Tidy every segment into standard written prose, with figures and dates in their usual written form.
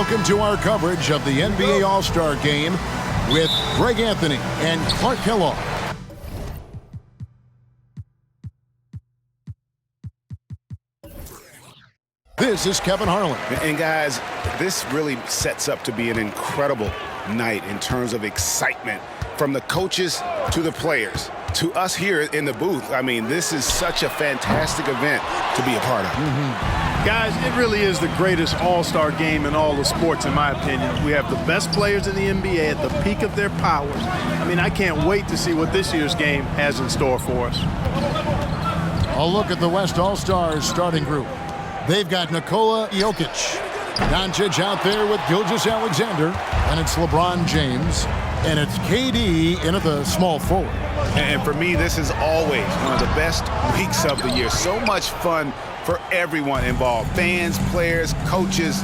Welcome to our coverage of the NBA All-Star Game with Greg Anthony and Clark Kellogg. This is Kevin Harlan. And guys, this really sets up to be an incredible night in terms of excitement from the coaches to the players to us here in the booth. I mean, this is such a fantastic event to be a part of. Guys, it really is the greatest all-star game in all the sports, in my opinion. We have the best players in the NBA at the peak of their powers. I mean, I can't wait to see what this year's game has in store for us. A look at the West All-Stars starting group. They've got Nikola Jokic. Doncic out there with Gilgeous-Alexander. And it's LeBron James. And it's KD in at the small forward. And for me, this is always one of the best weeks of the year. So much fun for everyone involved. Fans, players, coaches.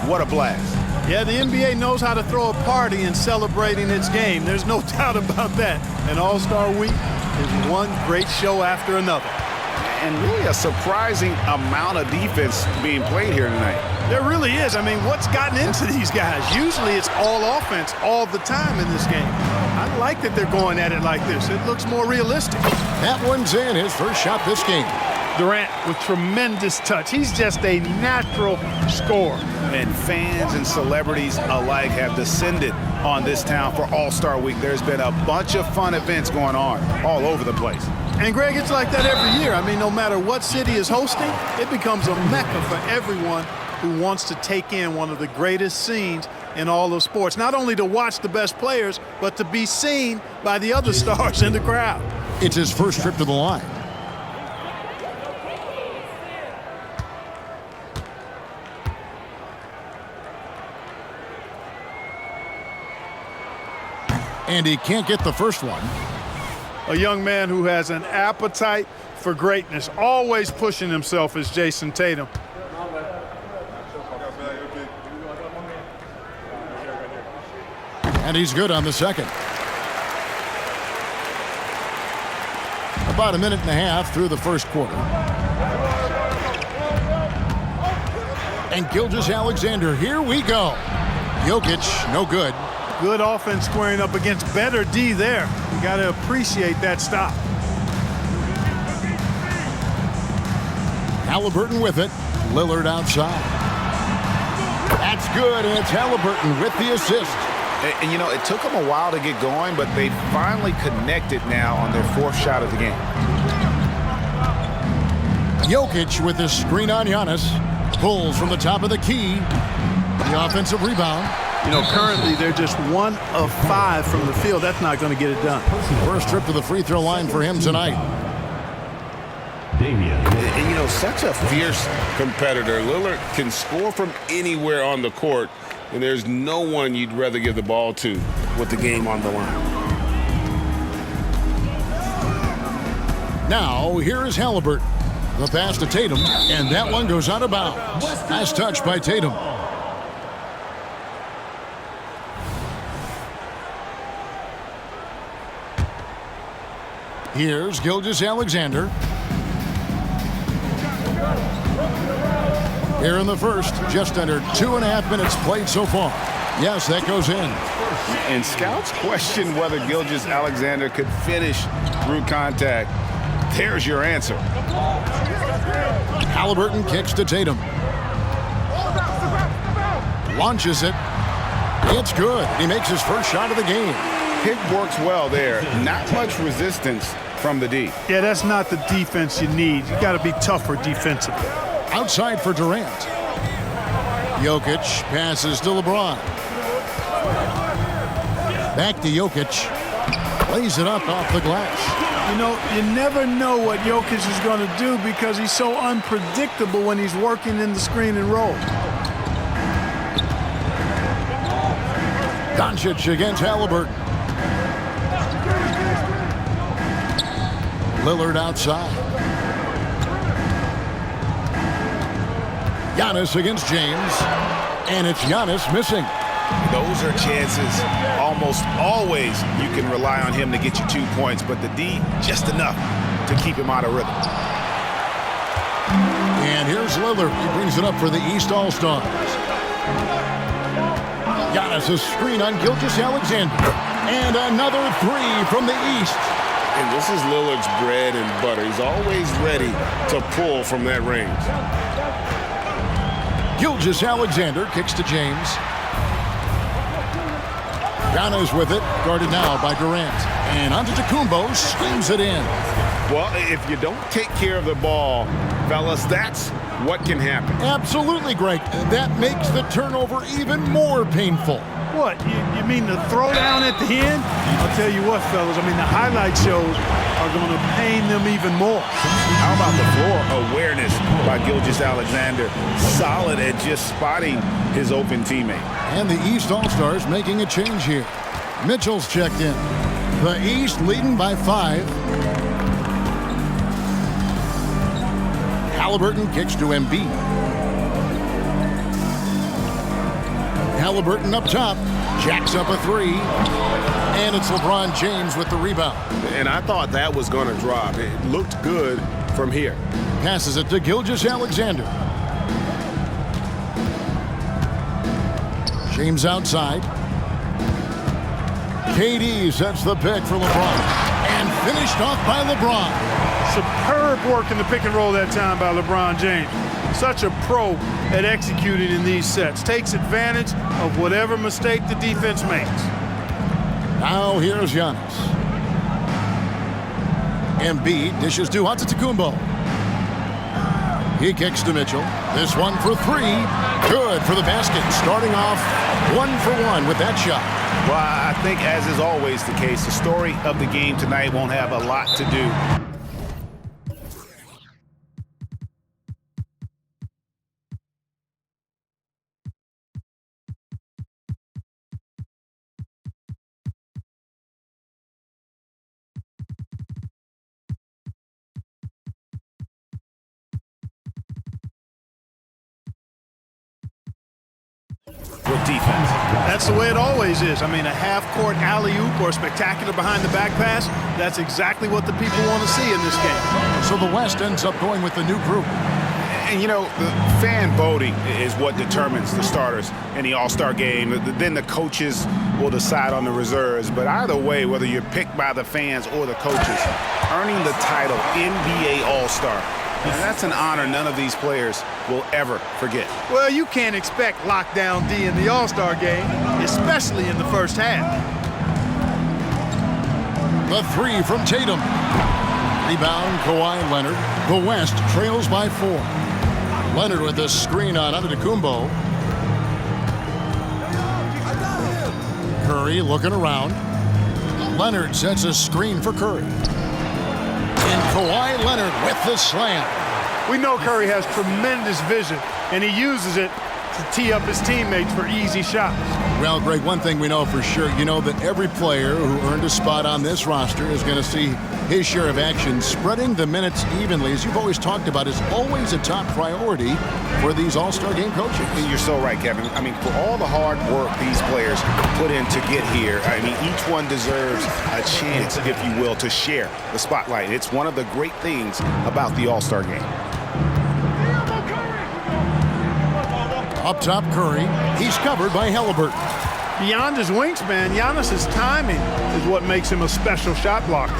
What a blast. Yeah, the NBA knows how to throw a party in celebrating its game. There's no doubt about that. And All-Star Week is one great show after another. And really a surprising amount of defense being played here tonight. There really is. I mean, what's gotten into these guys? Usually it's all offense all the time in this game. I like that they're going at it like this. It looks more realistic. That one's in, his first shot this game. Durant with tremendous touch. He's just a natural scorer. And fans and celebrities alike have descended on this town for All-Star Week. There's been a bunch of fun events going on all over the place. And, Greg, it's like that every year. I mean, no matter what city is hosting, it becomes a mecca for everyone who wants to take in one of the greatest scenes in all of sports. Not only to watch the best players, but to be seen by the other stars in the crowd. It's his first trip to the line. And he can't get the first one. A young man who has an appetite for greatness, always pushing himself, is Jason Tatum. And he's good on the second. About a minute and a half through the first quarter. And Gilgeous-Alexander, here we go. Jokic, no good. Good offense squaring up against better D there. You got to appreciate that stop. Halliburton with it. Lillard outside. That's good, and it's Halliburton with the assist. And you know, it took them a while to get going, but they finally connected now on their fourth shot of the game. Jokic with the screen on Giannis. Pulls from the top of the key. The offensive rebound. You know, currently they're just 1 of 5 from the field. That's not going to get it done. First trip to the free throw line for him tonight. And, you know, such a fierce competitor. Lillard can score from anywhere on the court, and there's no one you'd rather give the ball to with the game on the line. Now, here is Halliburton. The pass to Tatum, and that one goes out of bounds. Nice touch by Tatum. Here's Gilgeous-Alexander. Here in the first, just under 2.5 minutes played so far. Yes, that goes in. And scouts question whether Gilgeous-Alexander could finish through contact. There's your answer. Halliburton kicks to Tatum. Launches it. It's good. He makes his first shot of the game. Pick works well there. Not much resistance from the D. Yeah, that's not the defense you need. You got to be tougher defensively. Outside for Durant. Jokic passes to LeBron. Back to Jokic. Lays it up off the glass. You know, you never know what Jokic is going to do because he's so unpredictable when he's working in the screen and roll. Doncic against Halliburton. Lillard outside. Giannis against James. And it's Giannis missing. Those are chances almost always you can rely on him to get you 2 points, but the D just enough to keep him out of rhythm. And here's Lillard. He brings it up for the East All-Stars. Giannis a screen on Gilgeous-Alexander. And another three from the East. And this is Lillard's bread and butter. He's always ready to pull from that range. Gilgeous-Alexander kicks to James. Giannis with it, guarded now by Durant. And Antetokounmpo slings it in. Well, if you don't take care of the ball, fellas, that's what can happen. Absolutely, Greg. That makes the turnover even more painful. What, you mean the throwdown at the end? I'll tell you what, fellas, I mean, the highlight shows are going to pain them even more. How about the floor awareness by Gilgeous-Alexander? Solid at just spotting his open teammate. And the East All-Stars making a change here. Mitchell's checked in. The East leading by 5. Halliburton kicks to Embiid. Halliburton up top, jacks up a 3. And it's LeBron James with the rebound. And I thought that was going to drop. It looked good from here. Passes it to Gilgeous-Alexander. James outside. KD sets the pick for LeBron. And finished off by LeBron. Superb work in the pick and roll that time by LeBron James. Such a pro at executing in these sets. Takes advantage of whatever mistake the defense makes. Now here's Giannis. Embiid dishes to Antetokounmpo. He kicks to Mitchell. This one for 3. Good for the basket. Starting off 1 for 1 with that shot. Well, I think, as is always the case, the story of the game tonight won't have a lot to do. With defense. That's the way it always is. I mean, a half-court alley-oop or a spectacular behind-the-back pass, that's exactly what the people want to see in this game. So the West ends up going with the new group. And, you know, the fan voting is what determines the starters in the All-Star game. Then the coaches will decide on the reserves. But either way, whether you're picked by the fans or the coaches, earning the title NBA All-Star, and that's an honor none of these players will ever forget. Well, you can't expect lockdown D in the All-Star game, especially in the first half. The 3 from Tatum. Rebound, Kawhi Leonard. The West trails by 4. Leonard with a screen on Antetokounmpo. Curry looking around. Leonard sets a screen for Curry. And Kawhi Leonard with the slam. We know Curry has tremendous vision, and he uses it to tee up his teammates for easy shots. Well, Greg, one thing we know for sure, you know that every player who earned a spot on this roster is going to see his share of action. Spreading the minutes evenly, as you've always talked about, is always a top priority for these All-Star game coaches. And you're so right, Kevin. I mean, for all the hard work these players put in to get here, I mean, each one deserves a chance, if you will, to share the spotlight. It's one of the great things about the All-Star game. Up top, Curry. He's covered by Halliburton. Beyond his wingspan, Giannis's timing is what makes him a special shot blocker.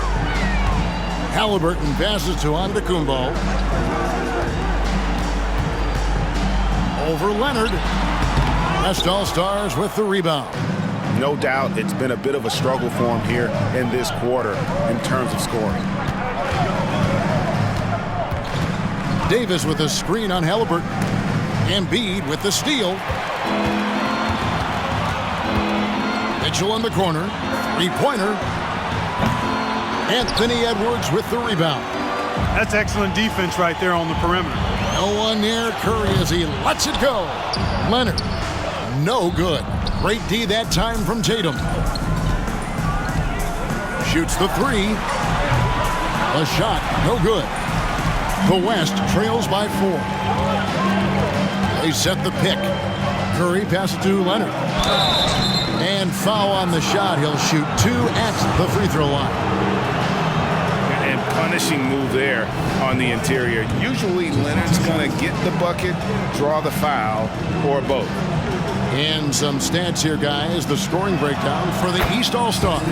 Halliburton passes to Antetokounmpo. Over Leonard. West All-Stars with the rebound. No doubt it's been a bit of a struggle for him here in this quarter in terms of scoring. Davis with a screen on Halliburton. Embiid with the steal. Mitchell in the corner. Three-pointer. Anthony Edwards with the rebound. That's excellent defense right there on the perimeter. No one near Curry as he lets it go. Leonard, no good. Great D that time from Tatum. Shoots the 3. A shot, no good. The West trails by 4. They set the pick. Curry passes to Leonard. And foul on the shot. He'll shoot 2 at the free throw line. And punishing move there on the interior. Usually Leonard's going to get the bucket, draw the foul, or both. And some stats here, guys. The scoring breakdown for the East All-Stars.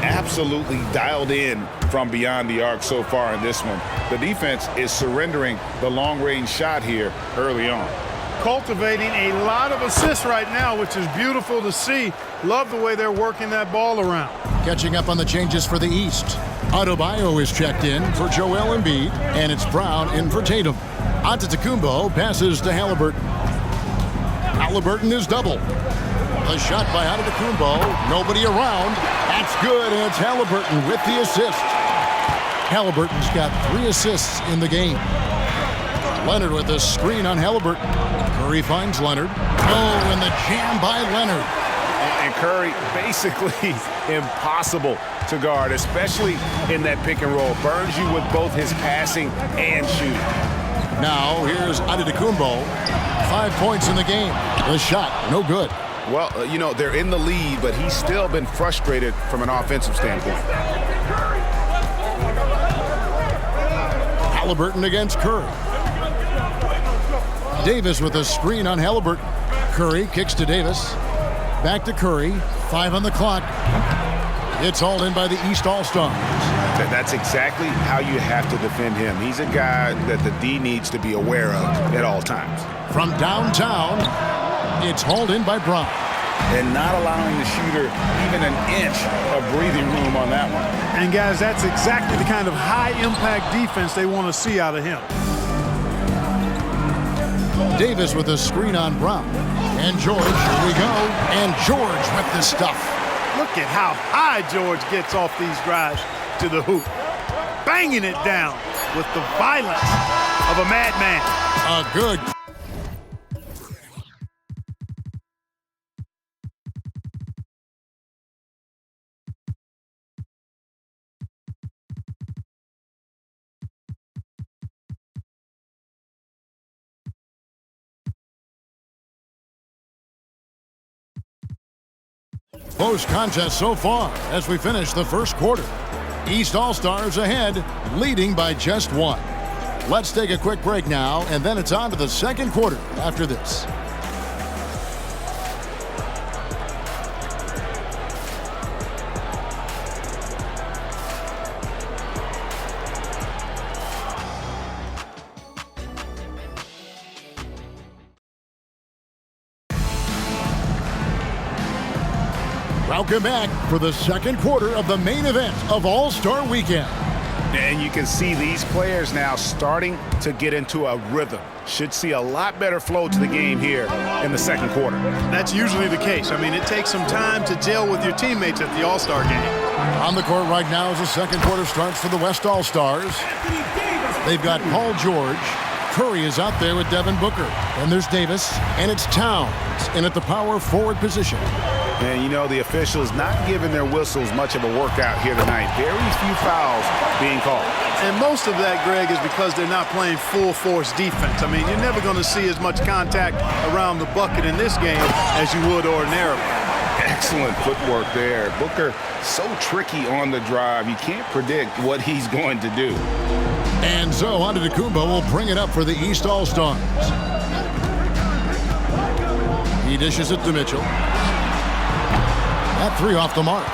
Absolutely dialed in from beyond the arc so far in this one. The defense is surrendering the long-range shot here early on. Cultivating a lot of assists right now, which is beautiful to see. Love the way they're working that ball around. Catching up on the changes for the East. Adebayo is checked in for Joel Embiid, and it's Brown in for Tatum. Antetokounmpo passes to Halliburton. Halliburton is double. A shot by Antetokounmpo. Nobody around. That's good, and it's Halliburton with the assist. Halliburton's got 3 assists in the game. Leonard with a screen on Halliburton. Curry finds Leonard. Oh, and the jam by Leonard. And Curry basically impossible to guard, especially in that pick and roll. Burns you with both his passing and shooting. Now here's Antetokounmpo. 5 points in the game. The shot, no good. Well, you know, they're in the lead, but he's still been frustrated from an offensive standpoint. Halliburton against Curry. Davis with a screen on Halliburton. Curry kicks to Davis. Back to Curry. 5 on the clock. It's hauled in by the East All-Stars. That's exactly how you have to defend him. He's a guy that the D needs to be aware of at all times. From downtown, it's hauled in by Brown. And not allowing the shooter even an inch of breathing room on that one. And guys, that's exactly the kind of high-impact defense they want to see out of him. Davis with a screen on Brown. And George, here we go. And George with the stuff. Look at how high George gets off these drives to the hoop. Banging it down with the violence of a madman. A good. Close contest so far as we finish the first quarter. East All-Stars ahead, leading by just 1. Let's take a quick break now, and then it's on to the second quarter after this. Welcome back for the second quarter of the main event of All-Star Weekend. And you can see these players now starting to get into a rhythm. Should see a lot better flow to the game here in the second quarter. That's usually the case. I mean, it takes some time to gel with your teammates at the All-Star game. On the court right now as the second quarter starts for the West All-Stars. They've got Paul George. Curry is out there with Devin Booker. And there's Davis. And it's Towns in at the power forward position. And, you know, the officials not giving their whistles much of a workout here tonight. Very few fouls being called. And most of that, Greg, is because they're not playing full-force defense. I mean, you're never going to see as much contact around the bucket in this game as you would ordinarily. Excellent footwork there. Booker so tricky on the drive. You can't predict what he's going to do. And so Antetokounmpo will bring it up for the East All-Stars. He dishes it to Mitchell. That 3 off the mark.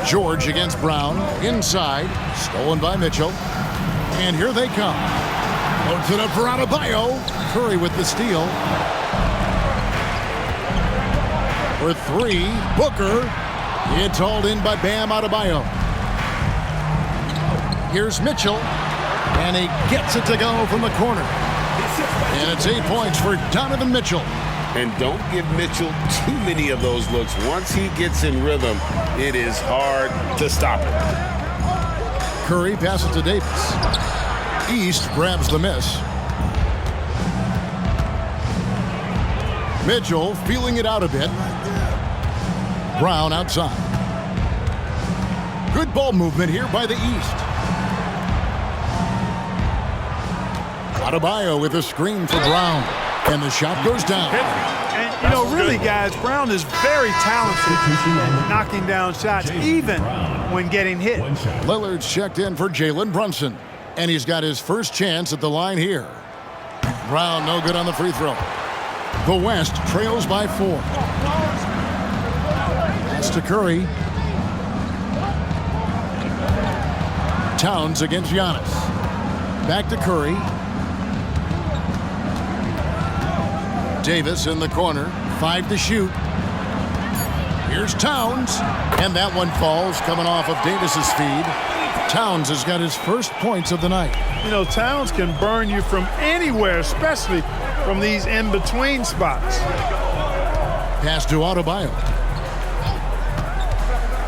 George against Brown. Inside. Stolen by Mitchell. And here they come. Loads it up for Adebayo. Curry with the steal. For 3. Booker. It's hauled in by Bam Adebayo. Here's Mitchell. And he gets it to go from the corner. And it's 8 points for Donovan Mitchell. And don't give Mitchell too many of those looks. Once he gets in rhythm, it is hard to stop him. Curry passes to Davis. East grabs the miss. Mitchell feeling it out a bit. Brown outside. Good ball movement here by the East. Adebayo with a screen for Brown. And the shot goes down. And, you know, really, guys, Brown is very talented at knocking down shots, even when getting hit. Lillard's checked in for Jalen Brunson. And he's got his first chance at the line here. Brown no good on the free throw. The West trails by 4. Pass to Curry. Towns against Giannis. Back to Curry. Davis in the corner. 5 to shoot. Here's Towns. And that one falls coming off of Davis's feed. Towns has got his first points of the night. You know, Towns can burn you from anywhere, especially from these in-between spots. Pass to Adebayo.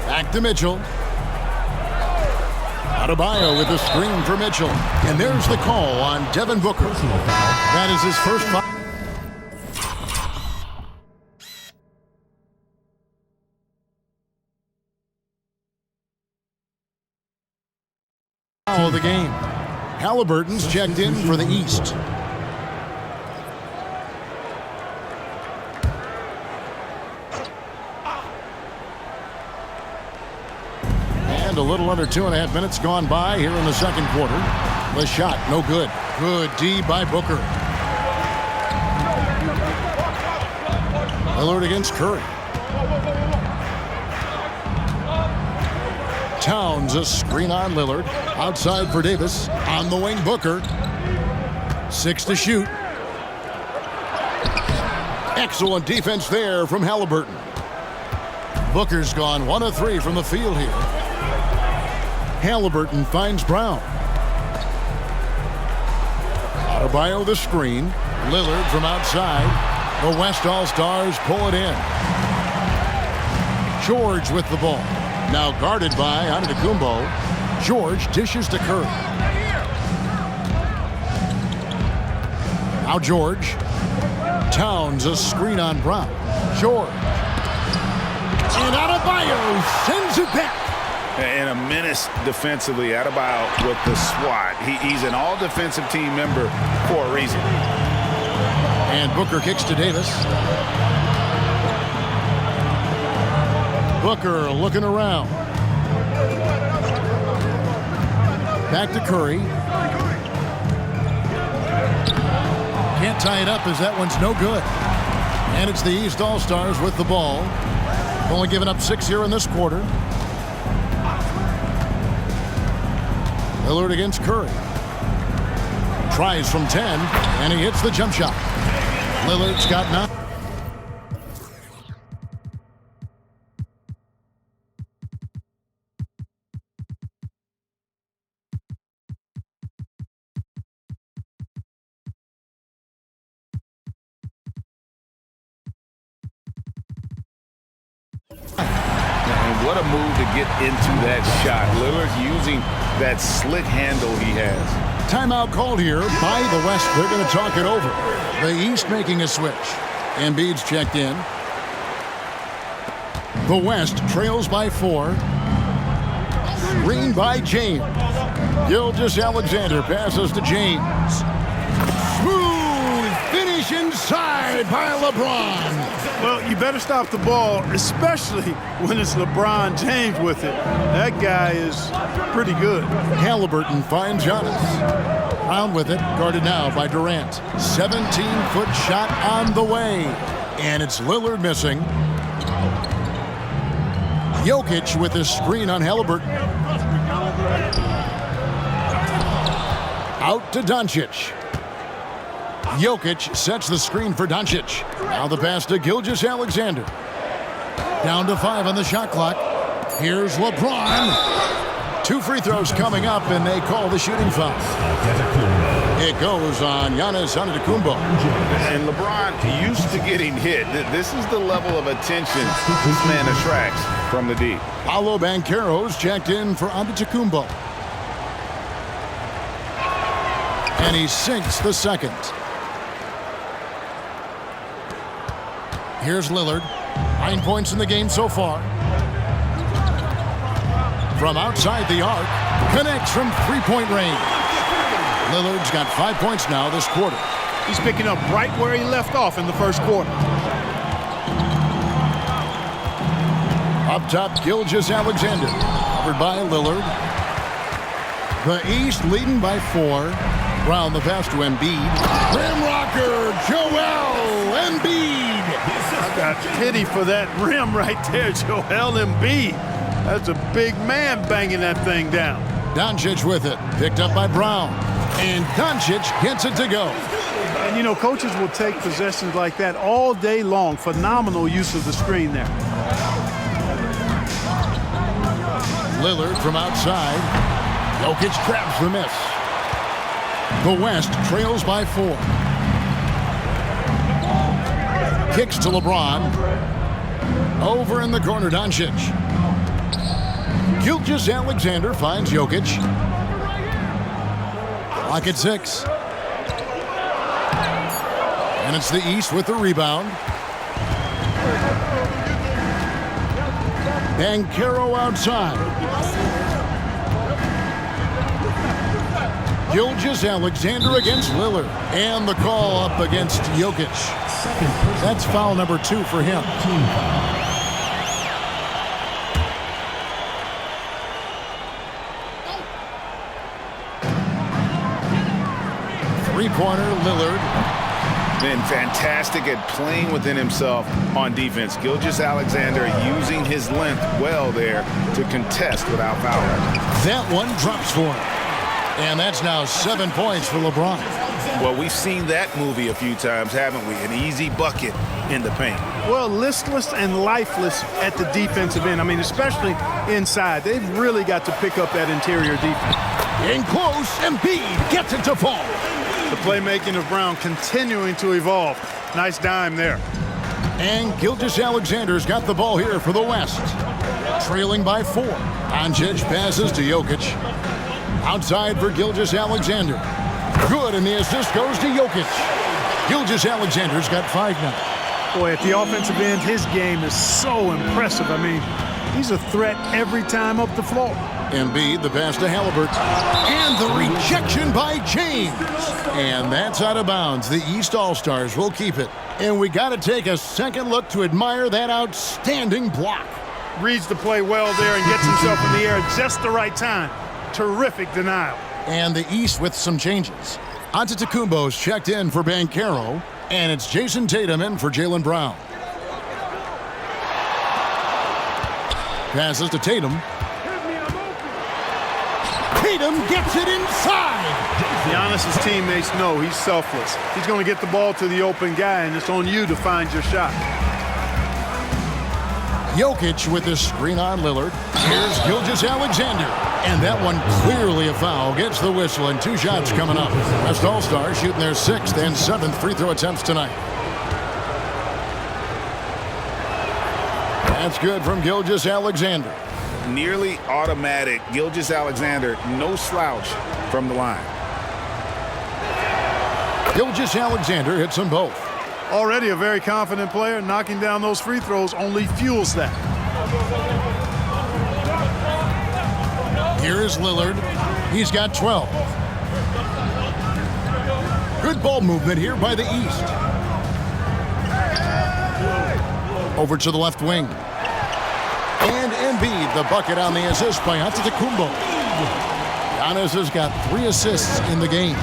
Back to Mitchell. Adebayo with the screen for Mitchell. And there's the call on Devin Booker. That is his first foul of the game. Halliburton's checked in for the East. And a little under 2.5 minutes gone by here in the second quarter. The shot, no good. Good D by Booker. Lillard against Curry. Towns, a screen on Lillard. Outside for Davis. On the wing, Booker. 6 to shoot. Excellent defense there from Halliburton. Booker's gone 1 of 3 from the field here. Halliburton finds Brown. Adebayo the screen. Lillard from outside. The West All-Stars pull it in. George with the ball. Now guarded by Antetokounmpo. George dishes to Curry. Now George. Towns a screen on Brown. George. And Adebayo sends it back. And a menace defensively. Adebayo with the swat. He's an all-defensive team member for a reason. And Booker kicks to Davis. Booker looking around. Back to Curry. Can't tie it up as that one's no good. And it's the East All-Stars with the ball. Only giving up 6 here in this quarter. Lillard against Curry. Tries from 10, and he hits the jump shot. Lillard's got 9. And what a move to get into that shot. Lillard using that slick handle he has. Timeout called here by the West. They're going to talk it over. The East making a switch. Embiid's checked in. The West trails by 4. Screen by James. Gilgeous-Alexander passes to James. Smooth finish inside by LeBron. Well, you better stop the ball, especially when it's LeBron James with it. That guy is pretty good. Halliburton finds Giannis. Brown with it, guarded now by Durant. 17-foot shot on the way. And it's Lillard missing. Jokic with his screen on Halliburton. Out to Doncic. Jokic sets the screen for Doncic. Now the pass to Gilgeous-Alexander. Down to 5 on the shot clock. Here's LeBron. 2 free throws coming up, and they call the shooting foul. It goes on Giannis Antetokounmpo. And LeBron used to getting hit. This is the level of attention this man attracts from the D. Paolo Banchero's checked in for Antetokounmpo. And he sinks the second. Here's Lillard. 9 points in the game so far. From outside the arc, connects from three-point range. Lillard's got 5 points now this quarter. He's picking up right where he left off in the first quarter. Up top, Gilgeous-Alexander. Covered by Lillard. The East leading by 4. Brown the pass to Embiid. Rim rocker, Joel Embiid. I got pity for that rim right there, Joel Embiid. That's a big man banging that thing down. Doncic with it, picked up by Brown. And Doncic gets it to go. And, you know, coaches will take possessions like that all day long. Phenomenal use of the screen there. Lillard from outside. Jokic traps the miss. The West trails by 4. Kicks to LeBron. Over in the corner, Doncic. Gilgeous-Alexander finds Jokic. Clock at 6. And it's the East with the rebound. Banchero outside. Gilgeous-Alexander against Lillard. And the call up against Jokic. That's foul number 2 for him. Three-pointer, Lillard. Been fantastic at playing within himself on defense. Gilgeous-Alexander using his length well there to contest without fouling. That one drops for him. And that's now 7 points for LeBron. Well, we've seen that movie a few times, haven't we? An easy bucket in the paint. Well, listless and lifeless at the defensive end. I mean, especially inside. They've really got to pick up that interior defense. In close, Embiid gets it to fall. The playmaking of Brown continuing to evolve. Nice dime there. And Gilgeous-Alexander's got the ball here for the West. Trailing by 4. Doncic passes to Jokic. Outside for Gilgeous-Alexander. Good, and the assist goes to Jokic. Gilgeous-Alexander's got 5 now. Boy, at the offensive end, his game is so impressive. I mean, he's a threat every time up the floor. Embiid, the pass to Halliburton. And the rejection by James. And that's out of bounds. The East All-Stars will keep it. And we got to take a second look to admire that outstanding block. Reads the play well there and gets himself in the air at just the right time. Terrific denial. And the East with some changes. Antetokounmpo's checked in for Banchero. And it's Jason Tatum in for Jaylen Brown. Passes to Tatum. Tatum gets it inside. Giannis's teammates know he's selfless. He's going to get the ball to the open guy, and it's on you to find your shot. Jokic with the screen on Lillard. Here's Gilgeous-Alexander. And that one clearly a foul. Gets the whistle, and 2 shots coming up. West All-Stars shooting their 6th and 7th free throw attempts tonight. That's good from Gilgeous-Alexander. Nearly automatic. Gilgeous-Alexander, no slouch from the line. Gilgeous-Alexander hits them both. Already a very confident player. Knocking down those free throws only fuels that. Here is Lillard. He's got 12. Good ball movement here by the East. Over to the left wing. And Embiid, the bucket on the assist by Antetokounmpo. Giannis has got 3 assists in the game.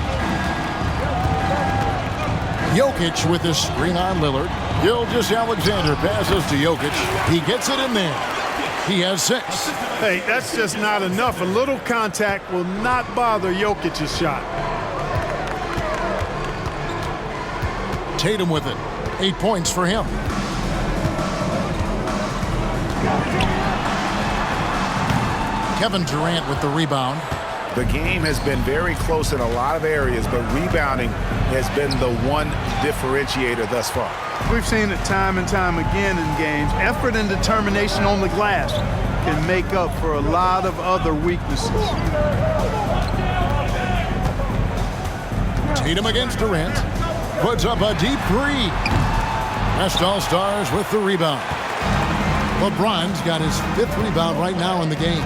Jokic with the screen on Lillard. Gilgeous-Alexander passes to Jokic. He gets it in there. He has 6. Hey, that's just not enough. A little contact will not bother Jokic's shot. Tatum with it. 8 points for him. Kevin Durant with the rebound. The game has been very close in a lot of areas, but rebounding has been the one differentiator thus far. We've seen it time and time again in games. Effort and determination on the glass can make up for a lot of other weaknesses. Tatum against Durant. Puts up a deep 3. West All-Stars with the rebound. LeBron's got his 5th rebound right now in the game.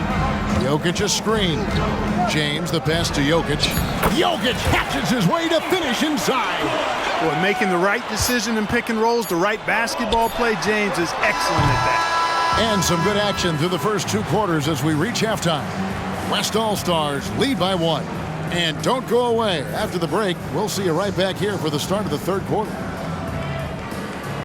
Jokic a screen. James the pass to Jokic. Jokic hatches his way to finish inside. Boy, making the right decision in pick and rolls, the right basketball play. James is excellent at that. And some good action through the first 2 quarters as we reach halftime. West All-Stars lead by 1. And don't go away. After the break, we'll see you right back here for the start of the third quarter.